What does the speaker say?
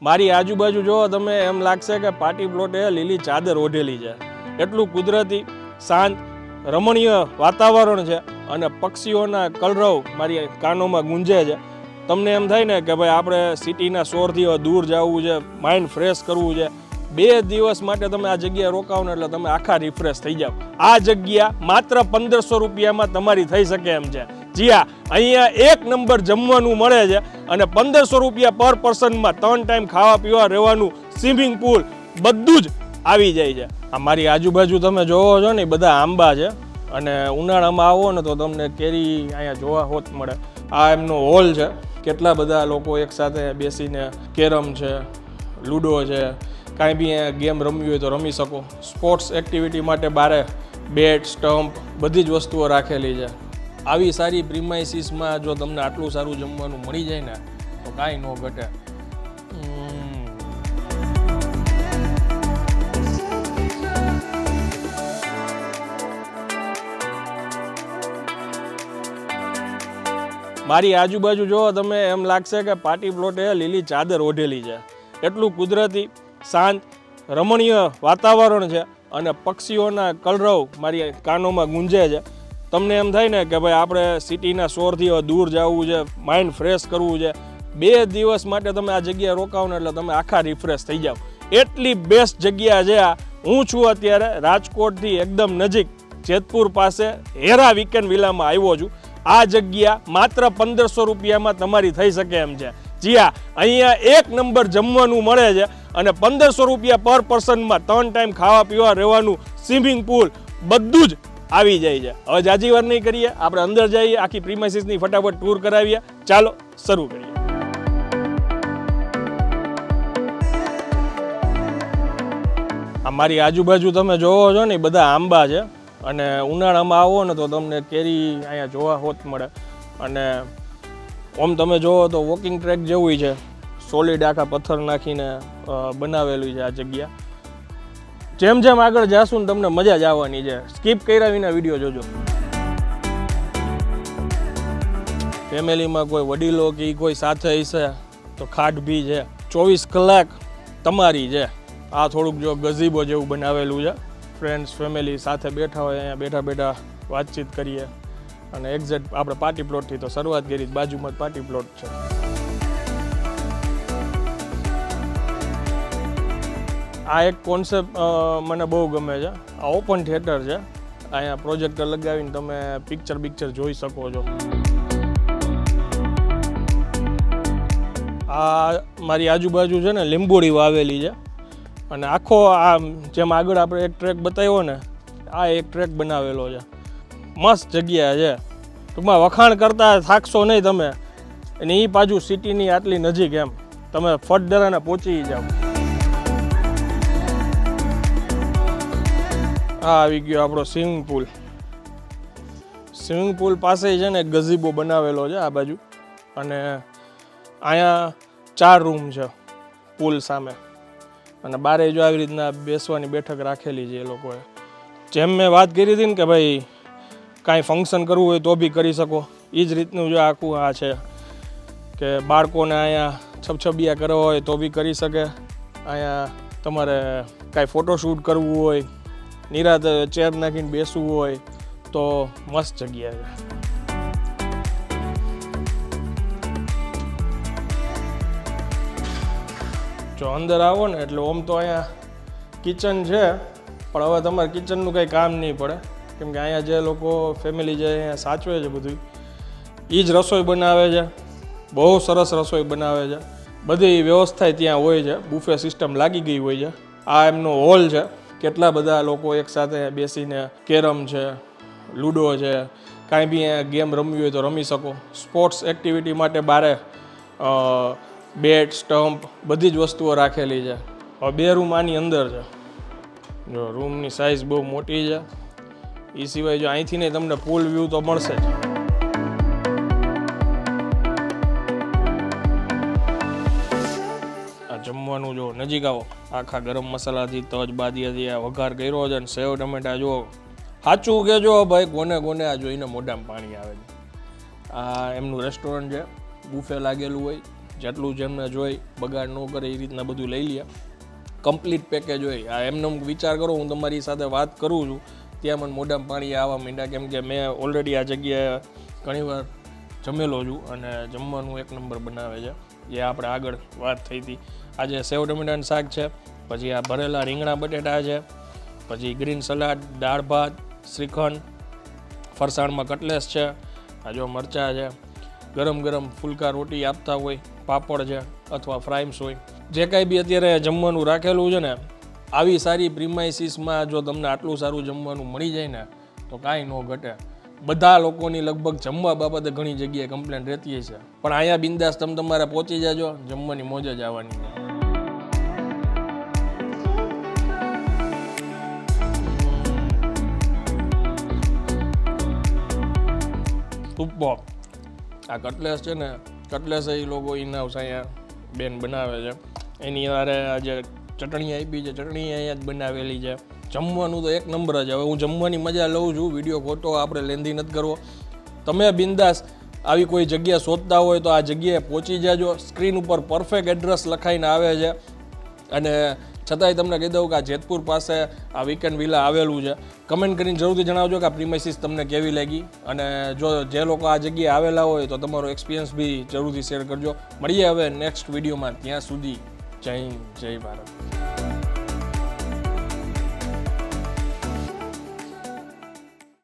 મારી આજુબાજુ જો તમે એમ લાગશે કે પાર્ટી પ્લોટે લીલી ચાદર ઓઢેલી છે. એટલું કુદરતી શાંત રમણીય વાતાવરણ છે અને પક્ષીઓના કલરવ મારી કાનોમાં ગુંજે છે. તમને એમ થાય ને કે ભાઈ આપણે સિટીના શોરથી દૂર જવું છે, માઇન્ડ ફ્રેશ કરવું છે. 2 દિવસ માટે તમે આ જગ્યાએ રોકાવો ને એટલે તમે આખા રિફ્રેશ થઈ જાઓ. આ જગ્યા માત્ર 1500 રૂપિયામાં તમારી થઈ શકે એમ છે. જી હા, અહીંયા 1 નંબર જમવાનું મળે છે અને 1500 રૂપિયા પર પર્સનમાં 3 ટાઈમ ખાવા પીવા રહેવાનું, સ્વિમિંગ પુલ બધું જ આવી જાય છે. આ મારી આજુબાજુ તમે જોવો છો ને બધા આંબા છે અને ઉનાળામાં આવો ને તો તમને કેરી અહીંયા જોવા હોત મળે. આ એમનો હોલ છે. કેટલા બધા લોકો એકસાથે બેસીને કેરમ છે, લૂડો છે, કાંઈ બી ગેમ રમવી હોય તો રમી શકો. સ્પોર્ટ્સ એક્ટિવિટી માટે બારે બેટ, સ્ટમ્પ બધી જ વસ્તુઓ રાખેલી છે. આવી સારી પ્રીમાઇસીસમાં જો તમને આટલું સારું જમવાનું મળી જાય ને તો કાંઈ ન ઘટે. મારી આજુબાજુ જો તમે એમ લાગશે કે પાર્ટી પ્લોટે લીલી ચાદર ઓઢેલી છે. એટલું કુદરતી શાંત રમણીય વાતાવરણ છે અને પક્ષીઓના કલરવ મારી કાનોમાં ગુંજે છે. તમને એમ થાય ને કે ભાઈ આપણે સિટીના શોરથી દૂર જવું છે, માઇન્ડ ફ્રેશ કરવું છે. 2 દિવસ માટે તમે આ જગ્યાએ રોકાવો ને એટલે તમે આખા રિફ્રેશ થઈ જાઓ. એટલી બેસ્ટ જગ્યા છે આ. હું છું અત્યારે રાજકોટથી એકદમ નજીક જેતપુર પાસે હેરા વીકેન્ડ વિલામાં આવ્યો છું. આ જગ્યા માત્ર 1500 રૂપિયામાં તમારી થઈ શકે એમ છે. જી હા, અહીંયા 1 નંબર જમવાનું મળે છે અને 1500 રૂપિયા પર પર્સનમાં 3 ટાઈમ ખાવા પીવા રહેવાનું, સ્વિમિંગ પુલ બધું જ આવી જાય છે. હવે જાજી વાર નહીં કરીએ, આપણે અંદર જઈએ, આખી પ્રીમાઇસીસની ફટાફટ ટૂર કરાવીએ. ચાલો શરૂ કરીએ. આ મારી આજુબાજુ તમે જોવો છો ને બધા આંબા છે અને ઉનાળામાં આવો ને તો તમને કેરી અહીંયા જોવા હોત મળે. અને આમ તમે જોવો તો વોકિંગ ટ્રેક જેવું છે, સોલિડ આખા પથ્થર નાખીને બનાવેલું છે આ જગ્યા. જેમ જેમ આગળ જાશું ને તમને મજા જ આવવાની છે. સ્કીપ કર્યા વિના વિડીયો જોજો. ફેમિલીમાં કોઈ વડીલો કે કોઈ સાથે હશે તો ખાટ બી છે. 24 કલાક તમારી છે. આ થોડુંક જો ગઝીબો જેવું બનાવેલું છે. ફ્રેન્ડ્સ ફેમિલી સાથે બેઠા હોય અહીંયા બેઠા બેઠા વાતચીત કરીએ. અને એક્ઝેક્ટ આપણે પાર્ટી પ્લોટથી તો શરૂઆત કરી, બાજુમાં જ પાર્ટી પ્લોટ છે. આ એક કોન્સેપ્ટ મને બહુ ગમે છે. આ ઓપન થિયેટર છે. અહીંયા પ્રોજેક્ટર લગાવીને તમે પિક્ચર જોઈ શકો છો. આ મારી આજુબાજુ છે ને લીંબોડી વાવેલી છે અને આખો આ જેમ આગળ આપણે એક ટ્રેક બતાવ્યો ને, આ એક ટ્રેક બનાવેલો છે. મસ્ત જગ્યા છે. ટૂંકમાં વખાણ કરતા થાકશો નહીં તમે. અને એ બાજુ સિટીની આટલી નજીક એમ તમે ફટદરાને પહોંચી જાઓ. આ આવી ગયો આપણો સ્વિમિંગ પુલ. સ્વિમિંગ પુલ પાસે છે ને ગઝીબો બનાવેલો છે આ બાજુ. અને અહીંયા 4 રૂમ છે પુલ સામે. અને બારે જો આવી રીતના બેસવાની બેઠક રાખેલી છે એ લોકોએ. જેમ મેં વાત કરી હતી ને કે ભાઈ કાંઈ ફંક્શન કરવું હોય તો બી કરી શકો, એ જ રીતનું જો આખું આ છે કે બાળકોને અહીંયા છબછબિયા કરવા હોય તો બી કરી શકે. અહીંયા તમારે કાંઈ ફોટોશૂટ કરવું હોય, નિરાતે ચેર નાખીને બેસવું હોય તો મસ્ત જગ્યા છે. જો અંદર આવો ને એટલે ઓમ તો અહીંયા કિચન છે, પણ હવે તમારે કિચનનું કંઈ કામ નહીં પડે, કેમ કે અહીંયા જે લોકો ફેમિલી જે અહીંયા સાચવે છે બધું એ જ રસોઈ બનાવે છે. બહુ સરસ રસોઈ બનાવે છે. બધી વ્યવસ્થા ત્યાં હોય છે. બુફે સિસ્ટમ લાગી ગઈ હોય છે. આ એમનો હોલ છે. કેટલા બધા લોકો એકસાથે બેસીને કેરમ છે, લૂડો છે, કાંઈ બી ગેમ રમવી હોય તો રમી શકો. સ્પોર્ટ્સ એક્ટિવિટી માટે બારે બેટ, સ્ટમ્પ બધી જ વસ્તુઓ રાખેલી છે. હવે 2 રૂમ આની અંદર છે. જો રૂમની સાઇઝ બહુ મોટી છે. એ સિવાય જો અહીંથી નહીં તમને પુલ વ્યૂ તો મળશે જ. આ જમવાનું જો નજીક આવો, આખા ગરમ મસાલાથી તજ બાદિયાથી આ વઘાર કર્યો છે. અને સેવ ટમેટા જો સાચું કહેજો ભાઈ, કોને આ જોઈને મોઢામાં પાણી આવે છે. આ એમનું રેસ્ટોરન્ટ છે. બુફે લાગેલું હોય, જેટલું જેમને જોઈ બગાડ ન કરે એ રીતના બધું લઈ લે. કમ્પ્લીટ પેકેજ હોય. આ એમનો વિચાર કરો, હું તમારી સાથે વાત કરું છું ત્યાં મને મોઢામાં પાણી આવવા માંડ્યા, કેમ કે મેં ઓલરેડી આ જગ્યાએ ઘણીવાર જમેલો છું અને જમવાનું એક નંબર બનાવે છે. જે આપણે આગળ વાત થઈ હતી. આજે સેવ ટમેટાનું શાક છે, પછી આ ભરેલા રીંગણા બટેટા છે, પછી ગ્રીન સલાડ, દાળ ભાત, શ્રીખંડ, ફરસાણમાં કટલેસ છે, આ જો મરચાં છે, ગરમ ગરમ ફુલકા રોટી આપતા હોય, પાપડ છે અથવા ફ્રાઈમ્સ હોય. જે કાંઈ બી અત્યારે જમવાનું રાખેલું છે ને, આવી સારી પ્રીમાઇસીસમાં જો તમને આટલું સારું જમવાનું મળી જાય ને તો કાંઈ ન ઘટે. બધા લોકોની લગભગ જમવા બાબતે ઘણી જગ્યાએ કમ્પ્લેન રહેતી છે, પણ અહીંયા બિંદાસ તમે તમારે પહોંચી જાજો, જમવાની મોજ જ આવવાની છે. સુપર. આ કટલેસ છે ને, કટલેસ એ લોકો ઇનહાઉસ અહીંયા બેન બનાવે છે. એની વારે આજે ચટણી આપી છે, ચટણી અહીંયા જ બનાવેલી છે. જમવાનું તો એક નંબર જ. હવે હું જમવાની મજા લઉં છું, વિડીયો ખોટો આપણે લેન્ધી નથી કરવો. તમે બિંદાસ આવી કોઈ જગ્યા શોધતા હોય તો આ જગ્યાએ પહોંચી જાજો. સ્ક્રીન ઉપર પરફેક્ટ એડ્રેસ લખાઈને આવે છે, અને છતાંય તમને કહી દઉં કે આ જેતપુર પાસે આ વીકેન્ડ વિલા આવેલું છે. કમેન્ટ કરીને જરૂરથી જણાવજો કે આ પ્રીમાઇસીસ તમને કેવી લાગી, અને જો જે લોકો આ જગ્યાએ આવેલા હોય તો તમારો એક્સપિરિયન્સ બી જરૂરથી શેર કરજો. મળીએ હવે નેક્સ્ટ વિડીયોમાં. ત્યાં સુધી જય હિન્દ, જય ભારત.